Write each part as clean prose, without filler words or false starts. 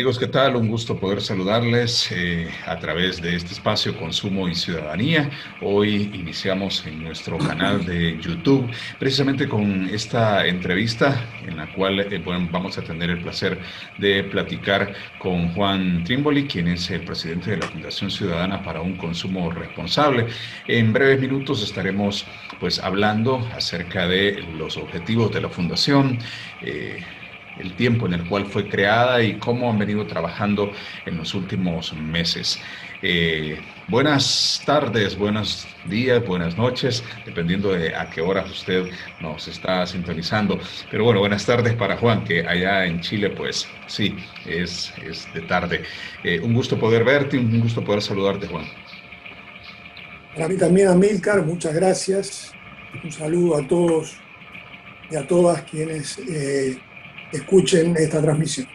Amigos, ¿qué tal? Un gusto poder saludarles a través de este espacio Consumo y Ciudadanía. Hoy iniciamos en nuestro canal de YouTube precisamente con esta entrevista en la cual vamos a tener el placer de platicar con Juan Trimboli, quien es el presidente de la Fundación Ciudadana para un Consumo Responsable. En breves minutos estaremos hablando acerca de los objetivos de la Fundación, el tiempo en el cual fue creada y cómo han venido trabajando en los últimos meses. Buenas tardes, buenos días, buenas noches, dependiendo de a qué hora usted nos está sintonizando. Pero bueno, buenas tardes para Juan, que allá en Chile, pues sí, es de tarde. Un gusto poder verte, un gusto poder saludarte, Juan. Para mí también, Amílcar, muchas gracias. Un saludo a todos y a todas quienes escuchen esta transmisión.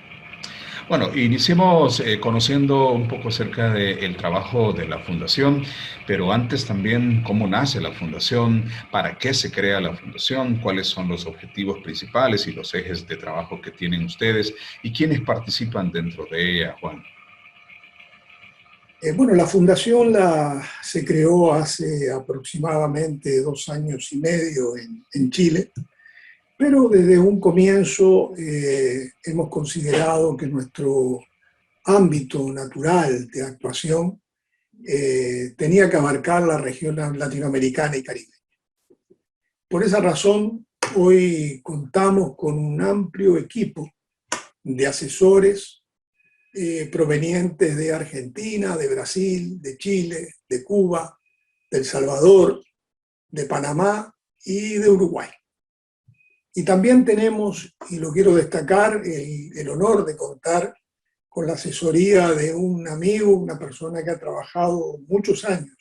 Bueno, iniciemos conociendo un poco acerca del trabajo de la Fundación, pero antes también cómo nace la Fundación, para qué se crea la Fundación, cuáles son los objetivos principales y los ejes de trabajo que tienen ustedes y quiénes participan dentro de ella, Juan. Bueno, la fundación se creó hace aproximadamente 2 años y medio en Chile, pero desde un comienzo hemos considerado que nuestro ámbito natural de actuación tenía que abarcar la región latinoamericana y caribeña. Por esa razón, hoy contamos con un amplio equipo de asesores provenientes de Argentina, de Brasil, de Chile, de Cuba, de El Salvador, de Panamá y de Uruguay. Y también tenemos, y lo quiero destacar, el honor de contar con la asesoría de un amigo, una persona que ha trabajado muchos años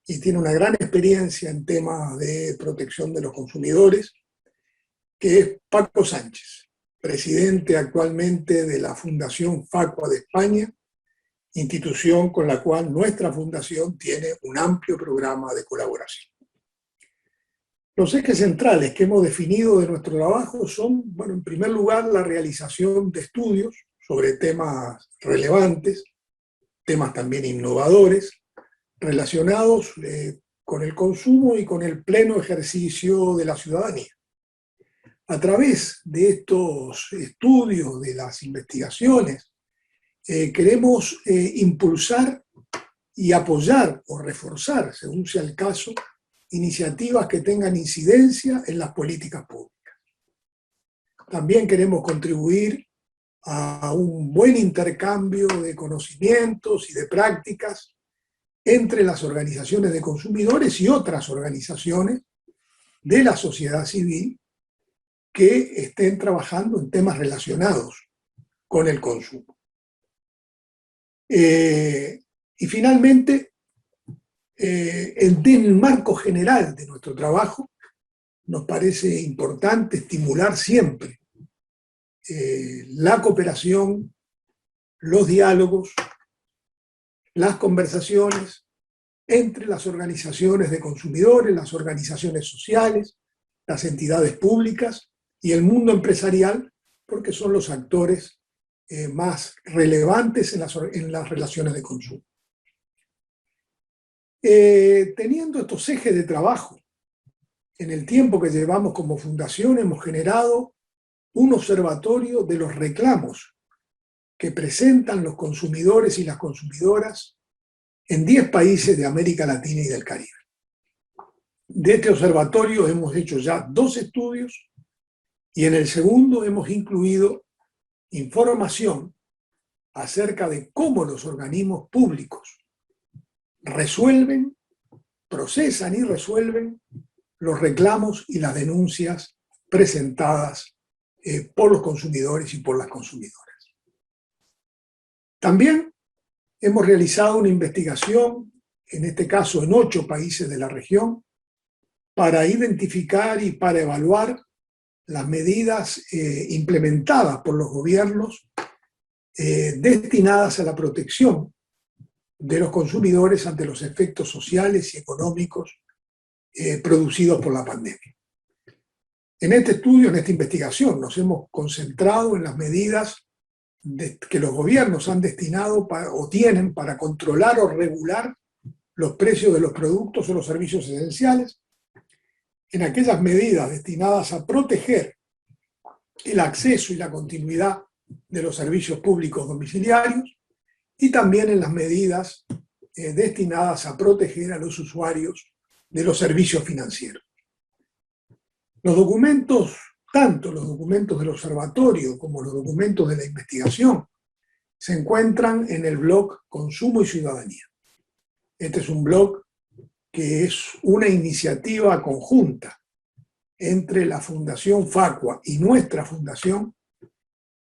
y tiene una gran experiencia en temas de protección de los consumidores, que es Paco Sánchez, presidente actualmente de la Fundación Facua de España, institución con la cual nuestra fundación tiene un amplio programa de colaboración. Los ejes centrales que hemos definido de nuestro trabajo son, bueno, en primer lugar, la realización de estudios sobre temas relevantes, temas también innovadores, relacionados con el consumo y con el pleno ejercicio de la ciudadanía. A través de estos estudios, de las investigaciones, queremos impulsar y apoyar o reforzar, según sea el caso, iniciativas que tengan incidencia en las políticas públicas. También queremos contribuir a un buen intercambio de conocimientos y de prácticas entre las organizaciones de consumidores y otras organizaciones de la sociedad civil que estén trabajando en temas relacionados con el consumo. Y finalmente, en el marco general de nuestro trabajo, nos parece importante estimular siempre la cooperación, los diálogos, las conversaciones entre las organizaciones de consumidores, las organizaciones sociales, las entidades públicas y el mundo empresarial, porque son los actores más relevantes en las relaciones de consumo. Teniendo estos ejes de trabajo, en el tiempo que llevamos como fundación hemos generado un observatorio de los reclamos que presentan los consumidores y las consumidoras en 10 países de América Latina y del Caribe. De este observatorio hemos hecho ya 2 estudios y en el segundo hemos incluido información acerca de cómo los organismos públicos resuelven, procesan y resuelven los reclamos y las denuncias presentadas por los consumidores y por las consumidoras. También hemos realizado una investigación, en este caso en 8 países de la región, para identificar y para evaluar las medidas implementadas por los gobiernos destinadas a la protección de los consumidores ante los efectos sociales y económicos producidos por la pandemia. En este estudio, en esta investigación, nos hemos concentrado en las medidas que los gobiernos han destinado o tienen para controlar o regular los precios de los productos o los servicios esenciales, en aquellas medidas destinadas a proteger el acceso y la continuidad de los servicios públicos domiciliarios, y también en las medidas destinadas a proteger a los usuarios de los servicios financieros. Los documentos, tanto los documentos del observatorio como los documentos de la investigación, se encuentran en el blog Consumo y Ciudadanía. Este es un blog que es una iniciativa conjunta entre la Fundación Facua y nuestra fundación,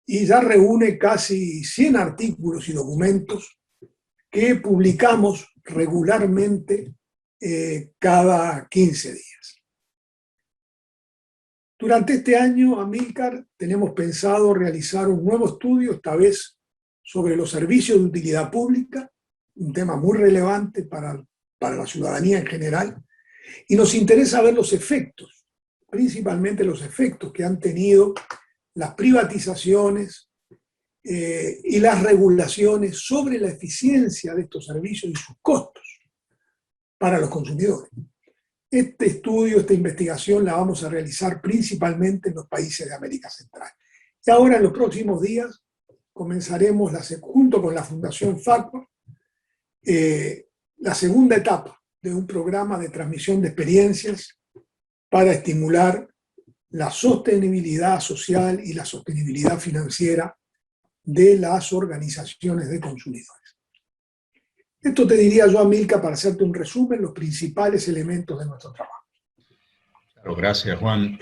y ya reúne casi 100 artículos y documentos que publicamos regularmente cada 15 días. Durante este año, Amílcar, tenemos pensado realizar un nuevo estudio, esta vez sobre los servicios de utilidad pública, un tema muy relevante para la ciudadanía en general, y nos interesa ver los efectos, principalmente los efectos que han tenido las privatizaciones y las regulaciones sobre la eficiencia de estos servicios y sus costos para los consumidores. Este estudio, esta investigación la vamos a realizar principalmente en los países de América Central. Y ahora en los próximos días comenzaremos, junto con la Fundación Facua, la segunda etapa de un programa de transmisión de experiencias para estimular la sostenibilidad social y la sostenibilidad financiera de las organizaciones de consumidores. Esto te diría yo, Amílcar, para hacerte un resumen, los principales elementos de nuestro trabajo. Claro, gracias, Juan.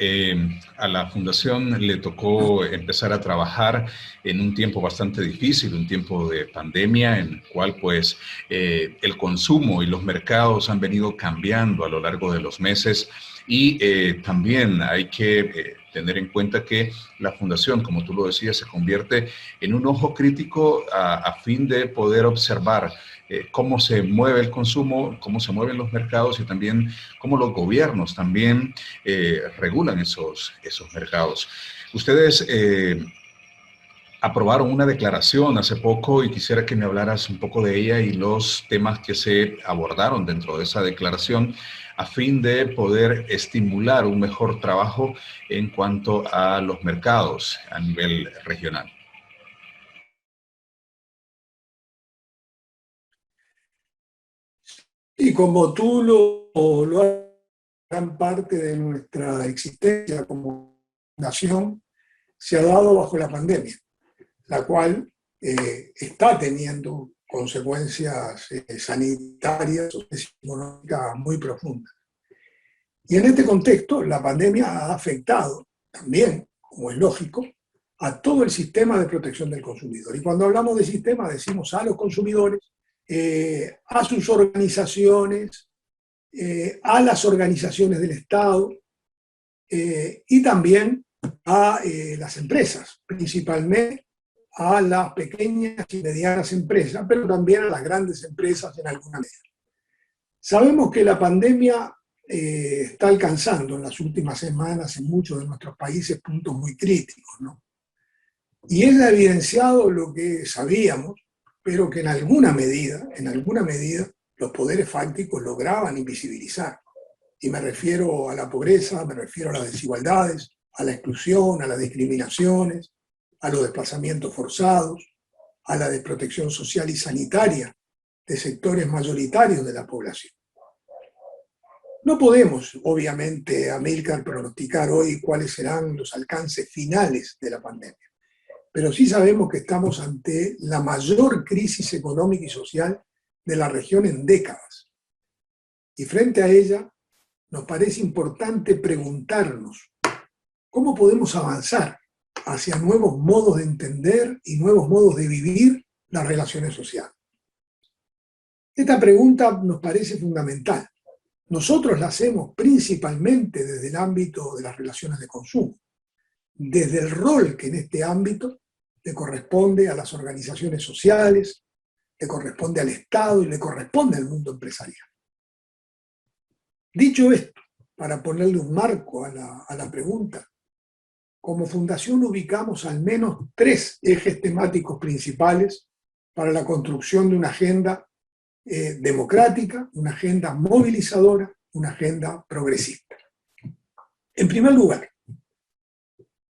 A la Fundación le tocó empezar a trabajar en un tiempo bastante difícil, un tiempo de pandemia, en el cual pues el consumo y los mercados han venido cambiando a lo largo de los meses, y también hay que tener en cuenta que la Fundación, como tú lo decías, se convierte en un ojo crítico a fin de poder observar cómo se mueve el consumo, cómo se mueven los mercados y también cómo los gobiernos también regulan esos mercados. Ustedes aprobaron una declaración hace poco y quisiera que me hablaras un poco de ella y los temas que se abordaron dentro de esa declaración a fin de poder estimular un mejor trabajo en cuanto a los mercados a nivel regional. Y como tú lo has, gran parte de nuestra existencia como fundación se ha dado bajo la pandemia, la cual está teniendo consecuencias sanitarias y económicas muy profundas. Y en este contexto, la pandemia ha afectado también, como es lógico, a todo el sistema de protección del consumidor. Y cuando hablamos de sistema, decimos a los consumidores, a sus organizaciones, a las organizaciones del Estado y también a las empresas, principalmente a las pequeñas y medianas empresas, pero también a las grandes empresas en alguna medida. Sabemos que la pandemia está alcanzando en las últimas semanas en muchos de nuestros países puntos muy críticos, ¿no? Y él ha evidenciado lo que sabíamos, pero que en alguna medida, los poderes fácticos lograban invisibilizar. Y me refiero a la pobreza, me refiero a las desigualdades, a la exclusión, a las discriminaciones, a los desplazamientos forzados, a la desprotección social y sanitaria de sectores mayoritarios de la población. No podemos, obviamente, Amílcar, pronosticar hoy cuáles serán los alcances finales de la pandemia, pero sí sabemos que estamos ante la mayor crisis económica y social de la región en décadas. Y frente a ella, nos parece importante preguntarnos cómo podemos avanzar hacia nuevos modos de entender y nuevos modos de vivir las relaciones sociales. Esta pregunta nos parece fundamental. Nosotros la hacemos principalmente desde el ámbito de las relaciones de consumo, desde el rol que en este ámbito le corresponde a las organizaciones sociales, le corresponde al Estado y le corresponde al mundo empresarial. Dicho esto, para ponerle un marco a la pregunta, como fundación ubicamos al menos 3 ejes temáticos principales para la construcción de una agenda democrática, una agenda movilizadora, una agenda progresista. En primer lugar,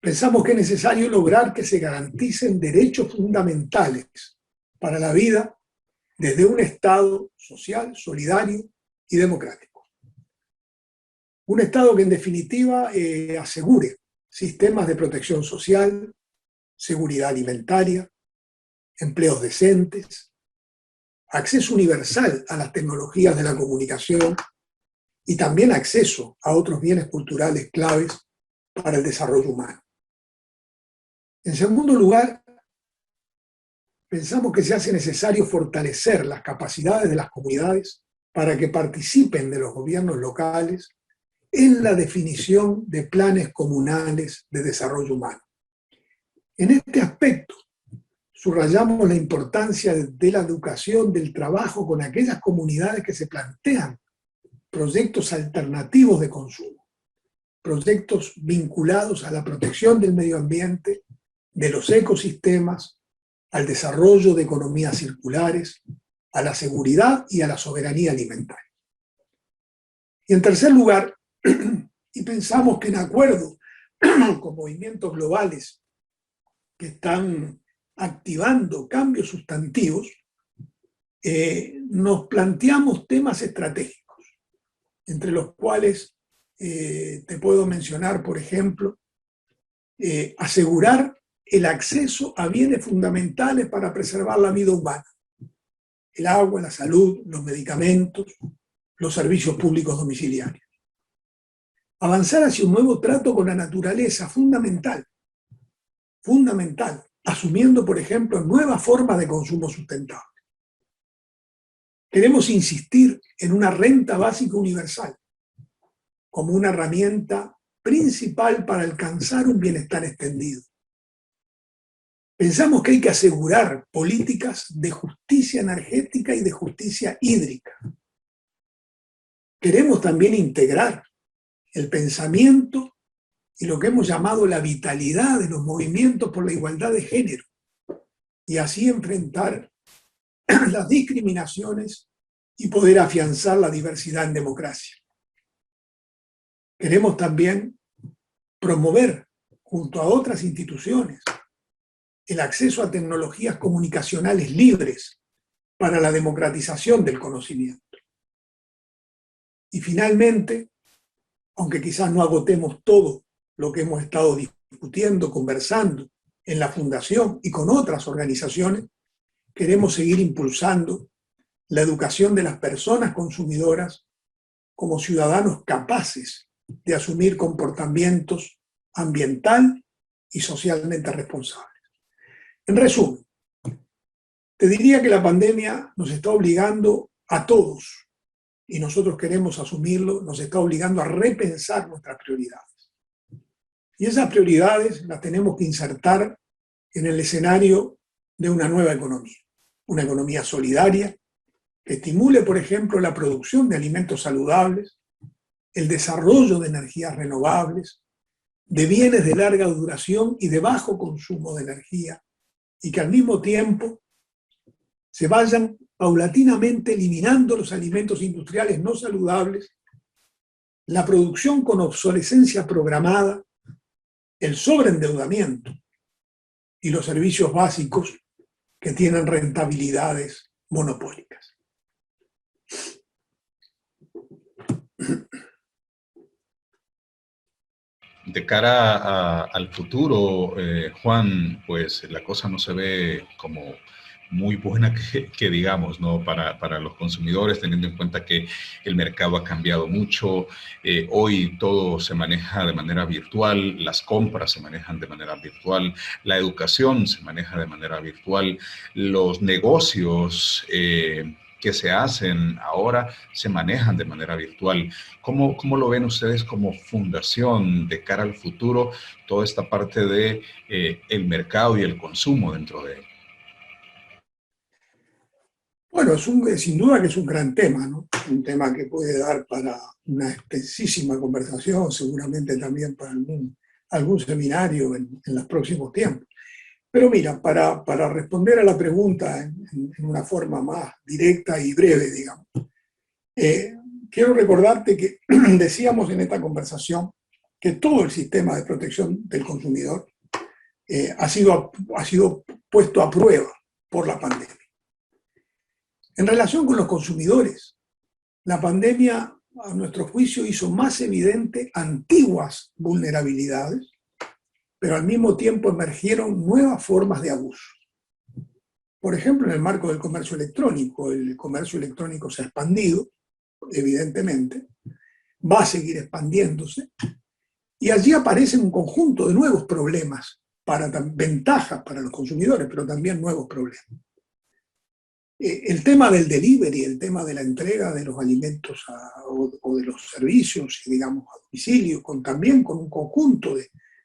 pensamos que es necesario lograr que se garanticen derechos fundamentales para la vida desde un Estado social, solidario y democrático. Un Estado que en definitiva asegure sistemas de protección social, seguridad alimentaria, empleos decentes, acceso universal a las tecnologías de la comunicación y también acceso a otros bienes culturales claves para el desarrollo humano. En segundo lugar, pensamos que se hace necesario fortalecer las capacidades de las comunidades para que participen de los gobiernos locales en la definición de planes comunales de desarrollo humano. En este aspecto, subrayamos la importancia de la educación, del trabajo con aquellas comunidades que se plantean proyectos alternativos de consumo, proyectos vinculados a la protección del medio ambiente, de los ecosistemas, al desarrollo de economías circulares, a la seguridad y a la soberanía alimentaria. Y en tercer lugar, y pensamos que en acuerdo con movimientos globales que están activando cambios sustantivos, nos planteamos temas estratégicos, entre los cuales te puedo mencionar, por ejemplo, asegurar el acceso a bienes fundamentales para preservar la vida humana, el agua, la salud, los medicamentos, los servicios públicos domiciliarios. Avanzar hacia un nuevo trato con la naturaleza, fundamental, asumiendo, por ejemplo, nuevas formas de consumo sustentable. Queremos insistir en una renta básica universal como una herramienta principal para alcanzar un bienestar extendido. Pensamos que hay que asegurar políticas de justicia energética y de justicia hídrica. Queremos también integrar el pensamiento y lo que hemos llamado la vitalidad de los movimientos por la igualdad de género, y así enfrentar las discriminaciones y poder afianzar la diversidad en democracia. Queremos también promover, junto a otras instituciones, el acceso a tecnologías comunicacionales libres para la democratización del conocimiento. Y finalmente, aunque quizás no agotemos todo lo que hemos estado discutiendo, conversando en la Fundación y con otras organizaciones, queremos seguir impulsando la educación de las personas consumidoras como ciudadanos capaces de asumir comportamientos ambiental y socialmente responsables. En resumen, te diría que la pandemia nos está obligando a todos, y nosotros queremos asumirlo, nos está obligando a repensar nuestras prioridades. Y esas prioridades las tenemos que insertar en el escenario de una nueva economía. Una economía solidaria que estimule, por ejemplo, la producción de alimentos saludables, el desarrollo de energías renovables, de bienes de larga duración y de bajo consumo de energía, y que al mismo tiempo se vayan paulatinamente eliminando los alimentos industriales no saludables, la producción con obsolescencia programada, el sobreendeudamiento y los servicios básicos que tienen rentabilidades monopólicas. De cara al futuro, Juan, pues la cosa no se ve como muy buena que digamos, ¿no? Para los consumidores, teniendo en cuenta que el mercado ha cambiado mucho. Hoy todo se maneja de manera virtual, las compras se manejan de manera virtual, la educación se maneja de manera virtual, los negocios que se hacen ahora se manejan de manera virtual. ¿Cómo lo ven ustedes como fundación de cara al futuro, toda esta parte de el mercado y el consumo dentro de él? Bueno, sin duda que es un gran tema, ¿no? Un tema que puede dar para una extensísima conversación, seguramente también para algún seminario en los próximos tiempos. Pero mira, para responder a la pregunta en una forma más directa y breve, digamos, quiero recordarte que decíamos en esta conversación que todo el sistema de protección del consumidor ha sido puesto a prueba por la pandemia. En relación con los consumidores, la pandemia, a nuestro juicio, hizo más evidente antiguas vulnerabilidades, pero al mismo tiempo emergieron nuevas formas de abuso. Por ejemplo, en el marco del comercio electrónico, el comercio electrónico se ha expandido, evidentemente, va a seguir expandiéndose, y allí aparecen un conjunto de nuevos problemas, ventajas para los consumidores, pero también nuevos problemas. El tema del delivery, el tema de la entrega de los alimentos o de los servicios, digamos, a domicilio, también con un conjunto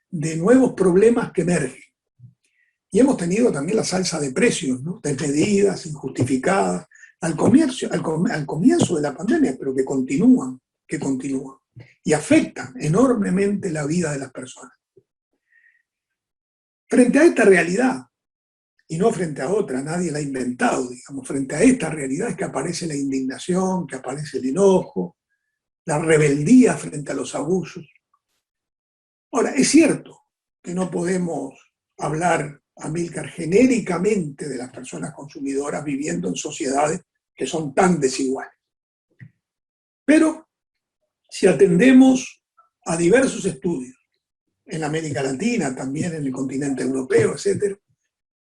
de nuevos problemas que emergen. Y hemos tenido también la salsa de precios, ¿no? Desmedidas, injustificadas, al comienzo de la pandemia, pero que continúan, y afectan enormemente la vida de las personas. Frente a esta realidad, y no frente a otra, nadie la ha inventado, digamos, frente a esta realidad es que aparece la indignación, que aparece el enojo, la rebeldía frente a los abusos. Ahora, es cierto que no podemos hablar, Amílcar, genéricamente de las personas consumidoras viviendo en sociedades que son tan desiguales. Pero si atendemos a diversos estudios, en América Latina, también en el continente europeo, etc.,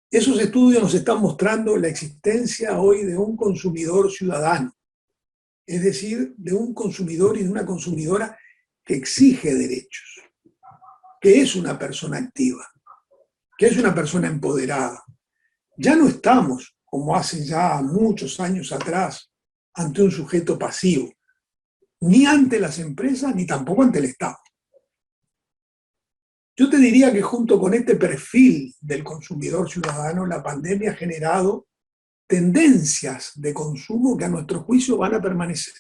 esos estudios nos están mostrando la existencia hoy de un consumidor ciudadano, es decir, de un consumidor y de una consumidora que exige derechos, que es una persona activa, que es una persona empoderada. Ya no estamos, como hace ya muchos años atrás, ante un sujeto pasivo, ni ante las empresas, ni tampoco ante el Estado. Yo te diría que junto con este perfil del consumidor ciudadano, la pandemia ha generado tendencias de consumo que a nuestro juicio van a permanecer.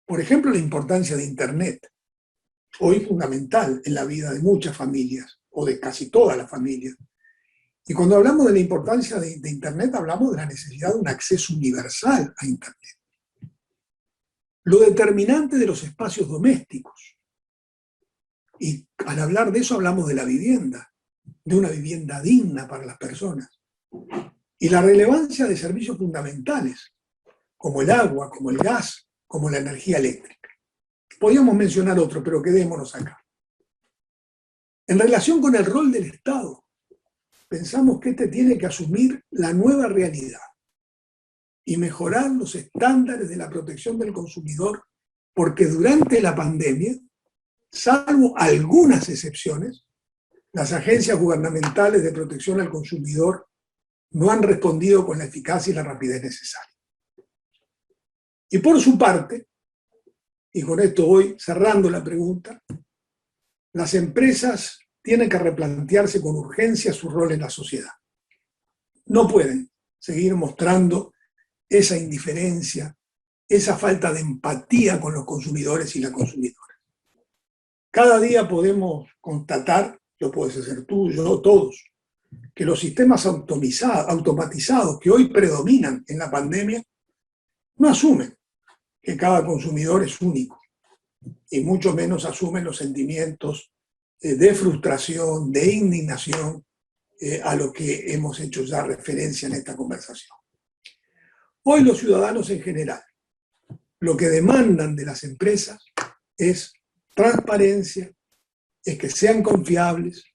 Por ejemplo, la importancia de Internet, hoy fundamental en la vida de muchas familias, o de casi todas las familias. Y cuando hablamos de la importancia de Internet, hablamos de la necesidad de un acceso universal a Internet. Lo determinante de los espacios domésticos. Y al hablar de eso hablamos de la vivienda, de una vivienda digna para las personas. Y la relevancia de servicios fundamentales, como el agua, como el gas, como la energía eléctrica. Podríamos mencionar otro, pero quedémonos acá. En relación con el rol del Estado, pensamos que este tiene que asumir la nueva realidad y mejorar los estándares de la protección del consumidor, porque durante la pandemia, salvo algunas excepciones, las agencias gubernamentales de protección al consumidor no han respondido con la eficacia y la rapidez necesaria. Y por su parte, y con esto voy cerrando la pregunta, las empresas tienen que replantearse con urgencia su rol en la sociedad. No pueden seguir mostrando esa indiferencia, esa falta de empatía con los consumidores y la consumidora. Cada día podemos constatar, lo puedes hacer tú, yo, todos, que los sistemas automatizados que hoy predominan en la pandemia no asumen que cada consumidor es único y mucho menos asumen los sentimientos de frustración, de indignación a lo que hemos hecho ya referencia en esta conversación. Hoy los ciudadanos en general lo que demandan de las empresas es transparencia, es que sean confiables,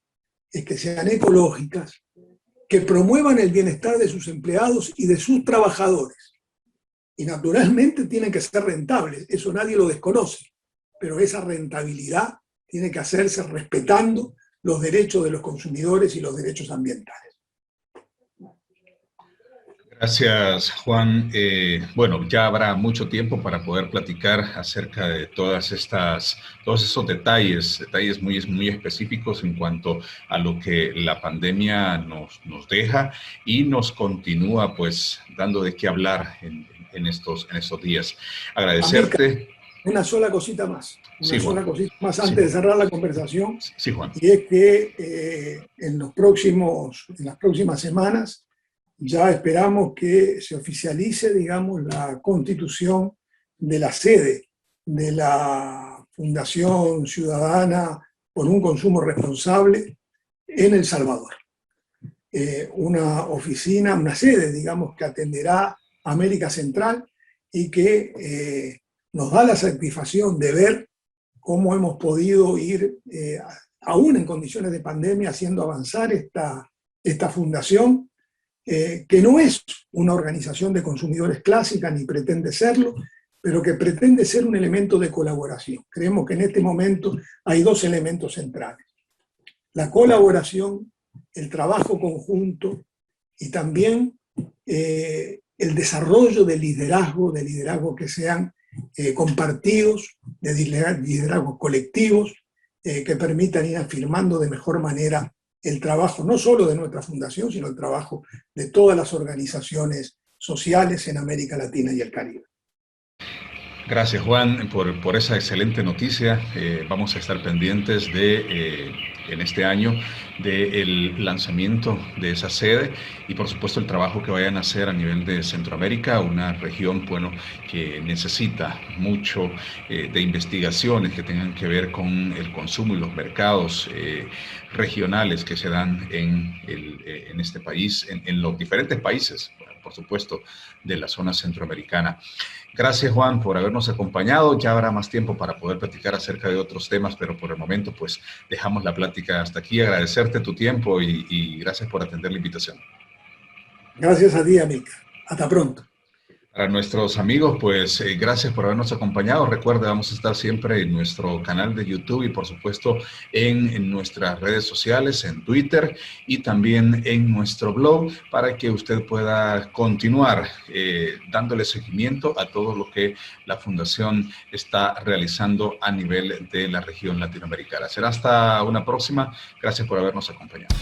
es que sean ecológicas, que promuevan el bienestar de sus empleados y de sus trabajadores. Y naturalmente tienen que ser rentables, eso nadie lo desconoce, pero esa rentabilidad tiene que hacerse respetando los derechos de los consumidores y los derechos ambientales. Gracias, Juan. Bueno, ya habrá mucho tiempo para poder platicar acerca de todos esos detalles muy específicos en cuanto a lo que la pandemia nos deja y nos continúa pues dando de qué hablar en estos días. Agradecerte. una sola cosita más, Sí, Juan. Sí, antes de Juan. cerrar la conversación, Sí, Juan. y es que en las próximas semanas ya esperamos que se oficialice, digamos, la constitución de la sede de la Fundación Ciudadana por un Consumo Responsable en El Salvador. Una oficina, una sede, digamos, que atenderá América Central y que nos da la satisfacción de ver cómo hemos podido ir, aún en condiciones de pandemia, haciendo avanzar esta fundación, que no es una organización de consumidores clásica ni pretende serlo, pero que pretende ser un elemento de colaboración. Creemos que en este momento hay dos elementos centrales: la colaboración, el trabajo conjunto y también el desarrollo de liderazgo que sean compartidos, de liderazgos colectivos, que permitan ir afirmando de mejor manera el trabajo no solo de nuestra fundación, sino el trabajo de todas las organizaciones sociales en América Latina y el Caribe. Gracias, Juan, por esa excelente noticia. Vamos a estar pendientes en este año del lanzamiento de esa sede y, por supuesto, el trabajo que vayan a hacer a nivel de Centroamérica, una región, bueno, que necesita mucho de investigaciones que tengan que ver con el consumo y los mercados regionales que se dan en este país, en los diferentes países, por supuesto, de la zona centroamericana. Gracias, Juan, por habernos acompañado. Ya habrá más tiempo para poder platicar acerca de otros temas, pero por el momento, pues, dejamos la plática hasta aquí. Agradecerte tu tiempo y gracias por atender la invitación. Gracias a ti, Amílcar. Hasta pronto. Para nuestros amigos, pues gracias por habernos acompañado. Recuerda, vamos a estar siempre en nuestro canal de YouTube y por supuesto en nuestras redes sociales, en Twitter y también en nuestro blog para que usted pueda continuar dándole seguimiento a todo lo que la Fundación está realizando a nivel de la región latinoamericana. Será hasta una próxima. Gracias por habernos acompañado.